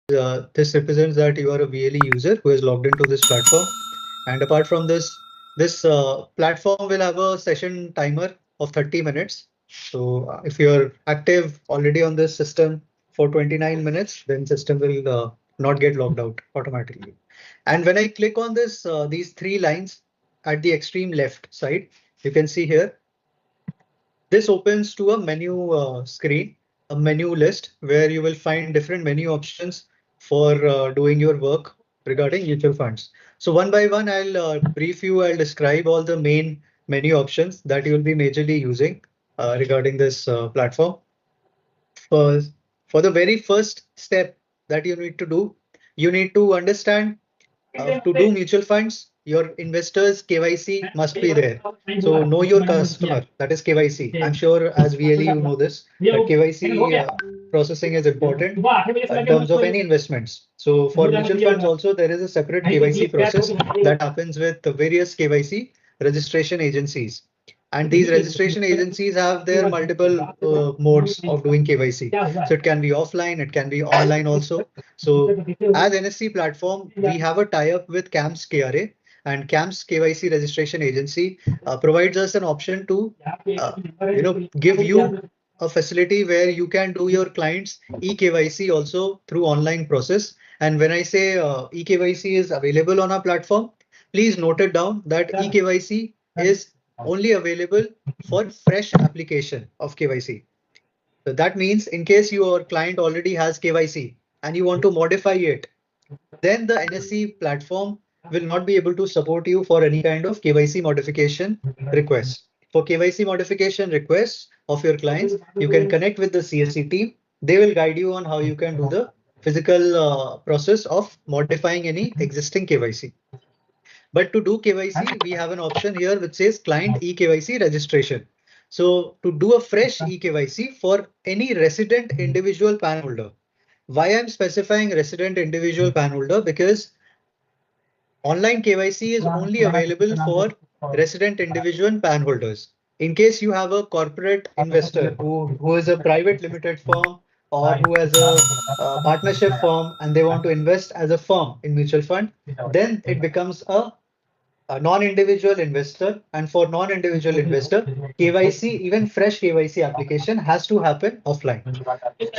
this represents that you are a VLE user who is logged into this platform. And apart from this, this platform will have a session timer of 30 minutes. So if you're active already on this system for 29 minutes, then system will not get logged out automatically. And when I click on this, these three lines at the extreme left side, you can see here, this opens to a menu screen, a menu list where you will find different menu options for doing your work regarding mutual funds. So one by one, I'll brief you, I'll describe all the main menu options that you will be majorly using regarding this platform. For, for the very first step that you need to do, you need to understand to do mutual funds, your investors KYC must be there. So know your customer, that is KYC. I'm sure as VLE you know this, that KYC processing is important in terms of any investments. So for mutual funds also there is a separate KYC process that happens with the various KYC registration agencies. And these registration agencies have their multiple modes of doing KYC. So it can be offline, it can be online also. So as NSC platform, we have a tie-up with CAMS KRA, and CAMS KYC registration agency provides us an option to give you a facility where you can do your clients eKYC also through online process. And when I say eKYC is available on our platform, please note it down that eKYC is only available for fresh application of KYC. So that means in case your client already has KYC and you want to modify it, then the NSC platform will not be able to support you for any kind of KYC modification requests. For KYC modification requests of your clients, you can connect with the CSC team. They will guide you on how you can do the physical process of modifying any existing KYC. But to do KYC, we have an option here which says client eKYC registration. So to do a fresh eKYC for any resident individual PAN holder. Why I'm specifying resident individual PAN holder? Because online KYC is only available for resident individual PAN holders. In case you have a corporate investor who is a private limited firm or who has a partnership firm and they want to invest as a firm in mutual fund, then it becomes a non-individual investor, and for non-individual investor, KYC, even fresh KYC application has to happen offline.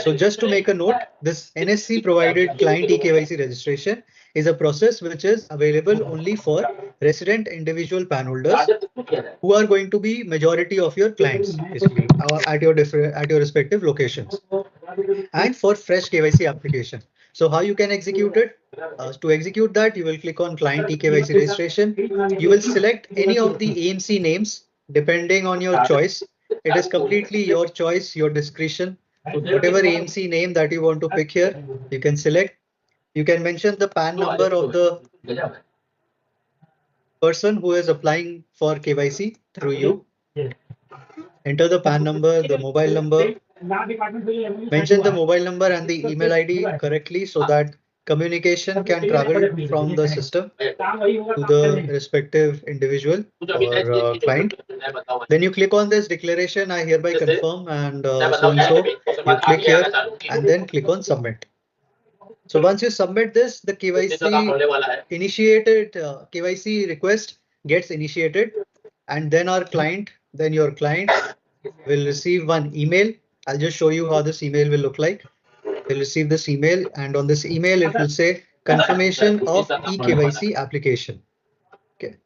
So just to make a note, this NSC provided client eKYC registration is a process which is available only for resident individual PAN holders who are going to be majority of your clients basically at your respective locations, and for fresh KYC application. So how you can execute it? To execute that, you will click on client eKYC registration. You will select any of the AMC names depending on your choice. It is completely your choice, your discretion. So whatever AMC name that you want to pick here, you can select. You can mention the PAN number of the person who is applying for KYC through you. Enter the PAN number, the mobile number. Mention the mobile number and the email ID correctly so that communication can travel from the system to the respective individual or client. Then you click on this declaration, I hereby confirm and so and so. You click here and then click on submit. So once you submit this, the KYC initiated KYC request gets initiated, and then your client will receive one email. I'll just show you how this email will look like. They'll receive this email, and on this email, it will say confirmation of eKYC application. Okay.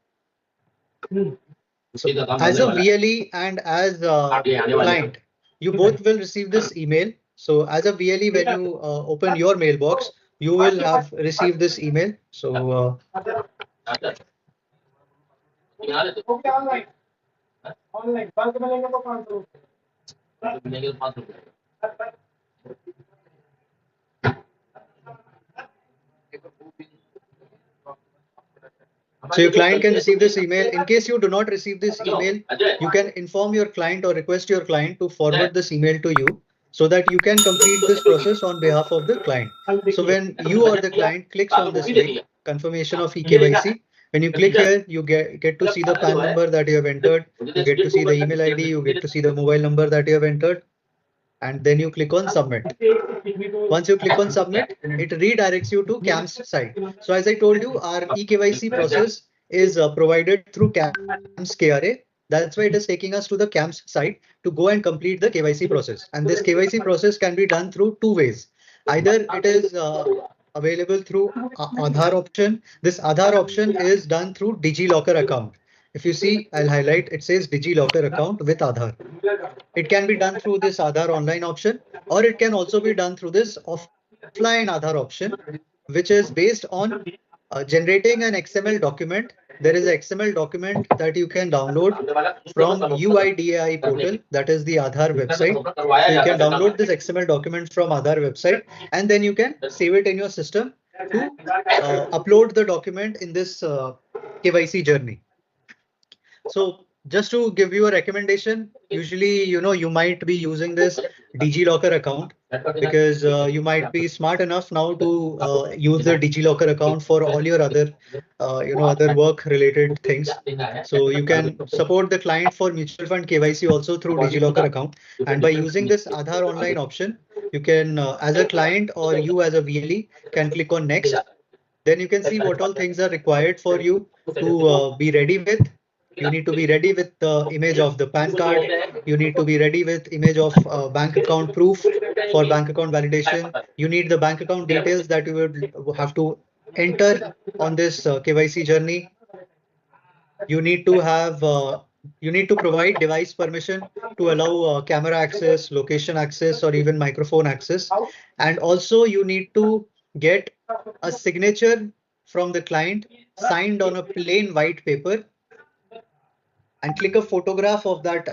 So as a VLE and as a client, you both will receive this email. So as a VLE, when you open your mailbox, you will have received this email. So so your client can receive this email. In case you do not receive this email, you can inform your client or request your client to forward this email to you so that you can complete this process on behalf of the client. So when you or the client clicks on this link, confirmation of eKYC, when you click here, you get to see the PAN number that you have entered, you get to see the email ID, you get to see the mobile number that you have entered. and then you click on submit. Once you click on submit, it redirects you to CAMS site. So as I told you, our eKYC process is provided through CAMS KRA. That's why it is taking us to the CAMS site to go and complete the KYC process. And this KYC process can be done through two ways. Either it is available through Aadhaar option. This Aadhaar option is done through DigiLocker account. If you see, I'll highlight, it says DigiLocker account with Aadhaar. It can be done through this Aadhaar online option, or it can also be done through this offline Aadhaar option, which is based on generating an XML document. There is an XML document that you can download from UIDAI portal, that is the Aadhaar website. So you can download this XML document from Aadhaar website, and then you can save it in your system to upload the document in this KYC journey. So just to give you a recommendation, usually, you might be using this DigiLocker account because you might be smart enough now to use the DigiLocker account for all your other, other work related things. So you can support the client for mutual fund KYC also through DigiLocker account. And by using this Aadhaar online option, you can, as a client or you as a VLE, can click on next. Then you can see what all things are required for you to be ready with. You need to be ready with the image of the PAN card. You need to be ready with image of bank account proof for bank account validation. You need the bank account details that you would have to enter on this KYC journey. You need to have you need to provide device permission to allow camera access, location access, or even microphone access. And also you need to get a signature from the client signed on a plain white paper, and click a photograph of that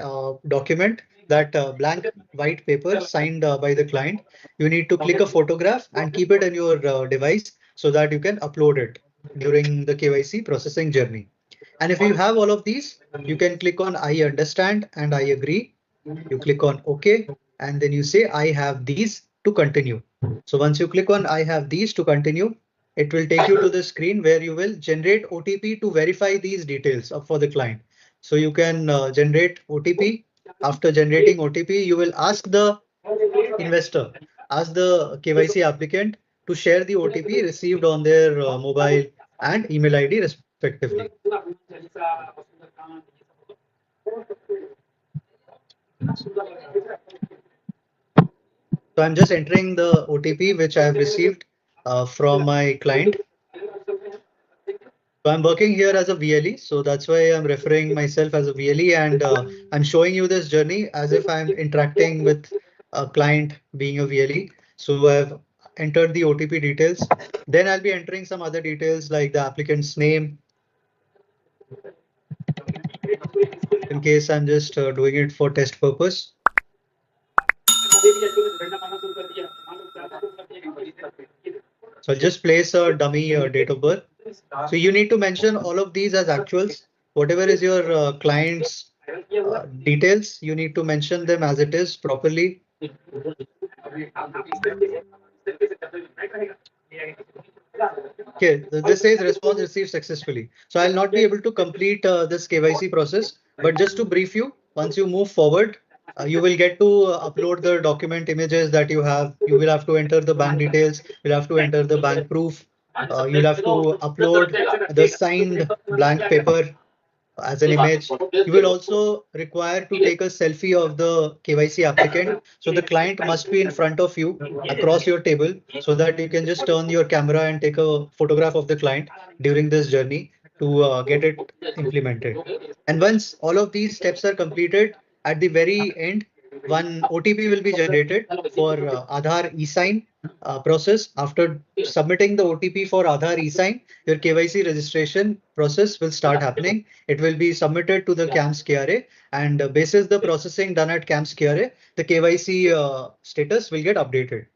document, that blank white paper signed by the client. You need to click a photograph and keep it in your device so that you can upload it during the KYC processing journey. And if you have all of these, you can click on I understand and I agree. You click on OK, and then you say I have these to continue. So once you click on I have these to continue, it will take you to the screen where you will generate OTP to verify these details for the client. So you can generate OTP. After generating OTP, you will ask the investor, ask the KYC applicant to share the OTP received on their mobile and email ID respectively. So I'm just entering the OTP which I have received from my client. So I'm working here as a VLE, so that's why I'm referring myself as a VLE, and I'm showing you this journey as if I'm interacting with a client being a VLE. So I've entered the OTP details. Then I'll be entering some other details like the applicant's name. In case I'm just doing it for test purpose. So I'll just place a dummy date of birth. So you need to mention all of these as actuals. Whatever is your client's details, you need to mention them as it is properly. Okay, this says response received successfully. So I'll not be able to complete this KYC process, but just to brief you, once you move forward, you will get to upload the document images that you have. You will have to enter the bank details. You'll have to enter the bank proof. You'll have to upload the signed blank paper as an image. You will also require to take a selfie of the KYC applicant. So the client must be in front of you across your table so that you can just turn your camera and take a photograph of the client during this journey to get it implemented. And once all of these steps are completed, at the very end, one OTP will be generated for Aadhaar e-sign process. After submitting the OTP for Aadhaar e-sign, your KYC registration process will start happening. It will be submitted to the CAMS KRA, and basis the processing done at CAMS KRA, the KYC status will get updated.